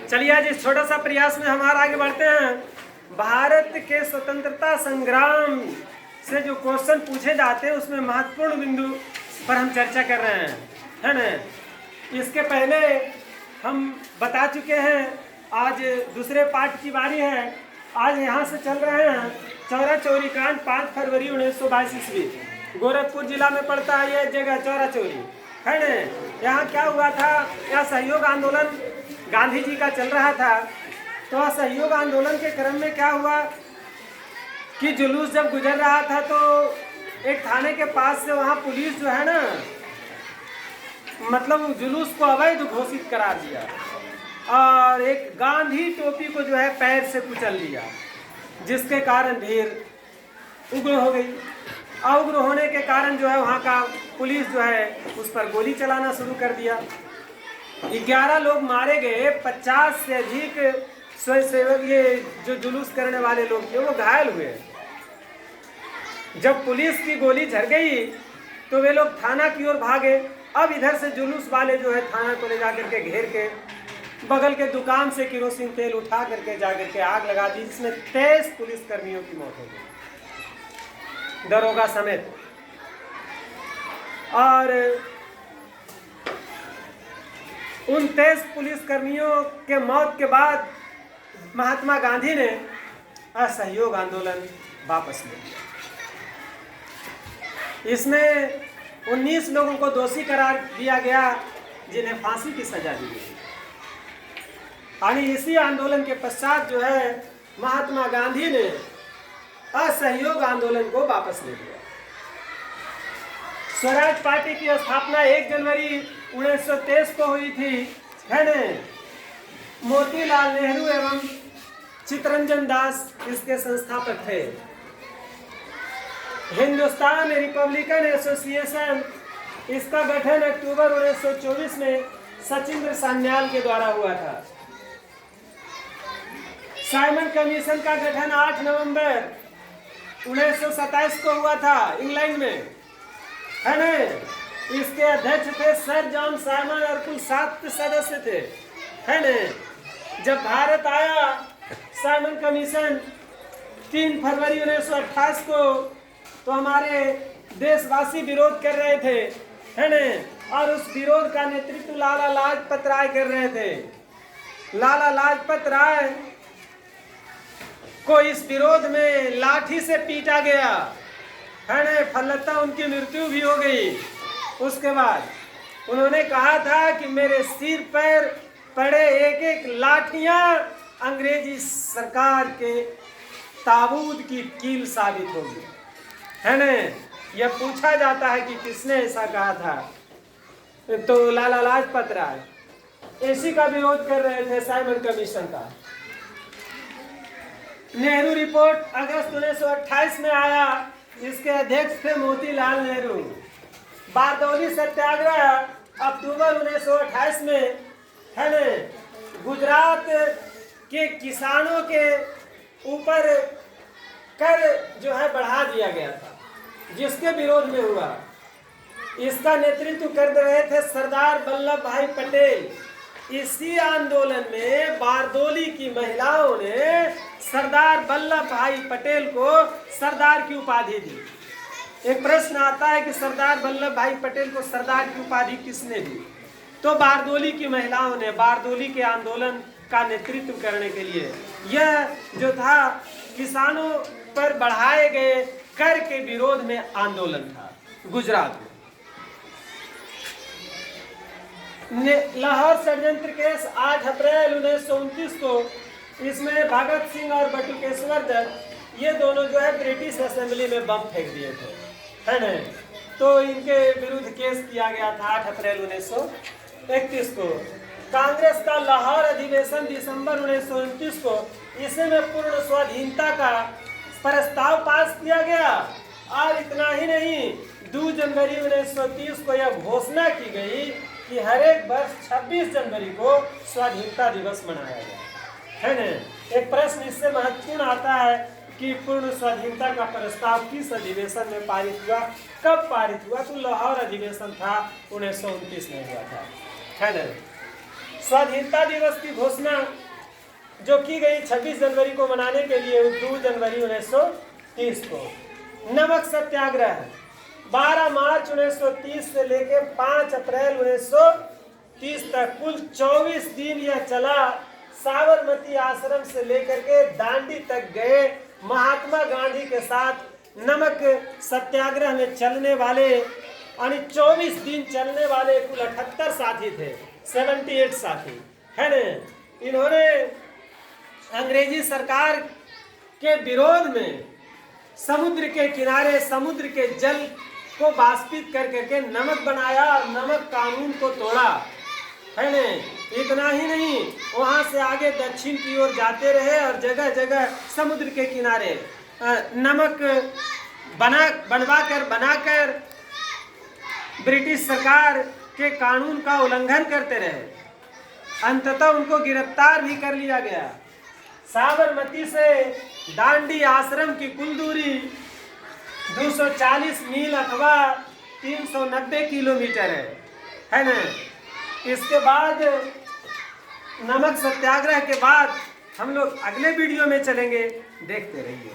चलिए आज इस छोटा सा प्रयास में हमारा आगे बढ़ते हैं। भारत के स्वतंत्रता संग्राम से जो क्वेश्चन पूछे जाते हैं उसमें महत्वपूर्ण बिंदु पर हम चर्चा कर रहे हैं, है ना। इसके पहले हम बता चुके हैं, आज दूसरे पार्ट की बारी है। आज यहाँ से चल रहे हैं चौरा चोरी कांड 5 फरवरी 1922 ईस्वी। गोरखपुर जिला में पड़ता है यह जगह चौरा चोरी, है ना। यहाँ क्या हुआ था, यह सहयोग आंदोलन गांधी जी का चल रहा था। तो असहयोग आंदोलन के क्रम में क्या हुआ कि जुलूस जब गुजर रहा था तो एक थाने के पास से वहाँ पुलिस जो है ना, मतलब जुलूस को अवैध घोषित करार दिया और एक गांधी टोपी को जो है पैर से कुचल दिया, जिसके कारण भीड़ उग्र हो गई। उग्र होने के कारण जो है वहाँ का पुलिस जो है उस पर गोली चलाना शुरू कर दिया। 11 लोग मारे गए, 50 से अधिक स्वयंसेवक ये जो जुलूस करने वाले लोग थे वो घायल हुए। जब पुलिस की गोली झड़ गई तो वे लोग थाना की ओर भागे। अब इधर से जुलूस वाले जो है थाना को ले जाकर के घेर के बगल के दुकान से केरोसिन तेल उठा करके जाकर के आग लगा दी, जिसमें 23 पुलिस कर्मियों की मौत हो गई, दरोगा समेत। और उन 23 पुलिसकर्मियों के मौत के बाद महात्मा गांधी ने असहयोग आंदोलन वापस ले लिया। इसमें 19 लोगों को दोषी करार दिया गया, जिन्हें फांसी की सजा दी गई। यानी इसी आंदोलन के पश्चात जो है महात्मा गांधी ने असहयोग आंदोलन को वापस ले लिया। स्वराज पार्टी की स्थापना 1 जनवरी 1923 को हुई थी, है न। मोतीलाल नेहरू एवं चित्तरंजन दास इसके संस्थापक थे। हिंदुस्तान रिपब्लिकन एसोसिएशन, इसका गठन अक्टूबर 1924 में सचिंद्र सान्याल के द्वारा हुआ था। साइमन कमीशन का गठन 8 नवंबर 1927 को हुआ था इंग्लैंड में, है ना। इसके अध्यक्ष थे सर जॉन साइमन और कुल 7 सदस्य थे, है ना। जब भारत आया साइमन कमीशन 3 फरवरी 1928 को, तो हमारे देशवासी विरोध कर रहे थे, है ना। और उस विरोध का नेतृत्व लाला लाजपत राय कर रहे थे। लाला लाजपत राय को इस विरोध में लाठी से पीटा गया, है ना। फलतः उनकी मृत्यु भी हो गई। उसके बाद उन्होंने कहा था कि मेरे सिर पर पड़े एक एक लाठियां अंग्रेजी सरकार के ताबूत की कील साबित होगी, है ना। यह पूछा जाता है कि किसने ऐसा कहा था, तो लाला लाजपत राय इसी का विरोध कर रहे थे, साइमन कमीशन का। नेहरू रिपोर्ट अगस्त 1928 में आया, इसके अध्यक्ष थे मोतीलाल नेहरू। बारदौली सत्याग्रह अक्टूबर 1928 में, है ना, गुजरात के किसानों के ऊपर कर जो है बढ़ा दिया गया था, जिसके विरोध में हुआ। इसका नेतृत्व कर रहे थे सरदार वल्लभ भाई पटेल। इसी आंदोलन में बारदौली की महिलाओं ने सरदार वल्लभ भाई पटेल को सरदार की उपाधि दी। एक प्रश्न आता है कि सरदार वल्लभ भाई पटेल को सरदार की उपाधि किसने दी, तो बारदौली की महिलाओं ने। बारदौली के आंदोलन का नेतृत्व करने के लिए यह जो था किसानों पर बढ़ाए गए कर के विरोध में आंदोलन था गुजरात में। लाहौर षड्यंत्र केस 8 अप्रैल 1929 को, इसमें भगत सिंह और बटुकेश्वर दत्त ये दोनों जो है ब्रिटिश असेंबली में बम फेंक दिए थे, है ना। तो इनके विरुद्ध केस किया गया था 8 अप्रैल 1931 को। कांग्रेस का लाहौर अधिवेशन दिसंबर 1929 को, इसमें पूर्ण स्वाधीनता का प्रस्ताव पास किया गया। और इतना ही नहीं, 2 जनवरी 1930 को यह घोषणा की गई कि हर एक वर्ष 26 जनवरी को स्वाधीनता दिवस मनाया जाए, है ना। एक प्रश्न इससे महत्वपूर्ण आता है कि पूर्ण स्वाधीनता का प्रस्ताव किस अधिवेशन में पारित हुआ, कब पारित हुआ, तो लाहौर अधिवेशन था 1929 में हुआ था, है ना। स्वाधीनता दिवस की घोषणा जो की गई 26 जनवरी को मनाने के लिए 2 जनवरी 1930 को। नमक सत्याग्रह 12 मार्च 1930 से लेकर 5 अप्रैल 1930 तक कुल 24 दिन यह चला। साबरमती आश्रम से लेकर के दांडी तक गए महात्मा गांधी के साथ नमक सत्याग्रह में चलने वाले यानी 24 दिन चलने वाले कुल 78 साथी थे, 78 साथी है न। इन्होंने अंग्रेजी सरकार के विरोध में समुद्र के किनारे समुद्र के जल को वाष्पित कर करके नमक बनाया और नमक कानून को तोड़ा है न। इतना ही नहीं, वहां से आगे दक्षिण की ओर जाते रहे और जगह जगह समुद्र के किनारे नमक बनाकर ब्रिटिश सरकार के कानून का उल्लंघन करते रहे। अंततः उनको गिरफ्तार भी कर लिया गया। साबरमती से दांडी आश्रम की कुल दूरी 240 मील अथवा 390 किलोमीटर है न। इसके बाद नमक सत्याग्रह के बाद हम लोग अगले वीडियो में चलेंगे, देखते रहिए।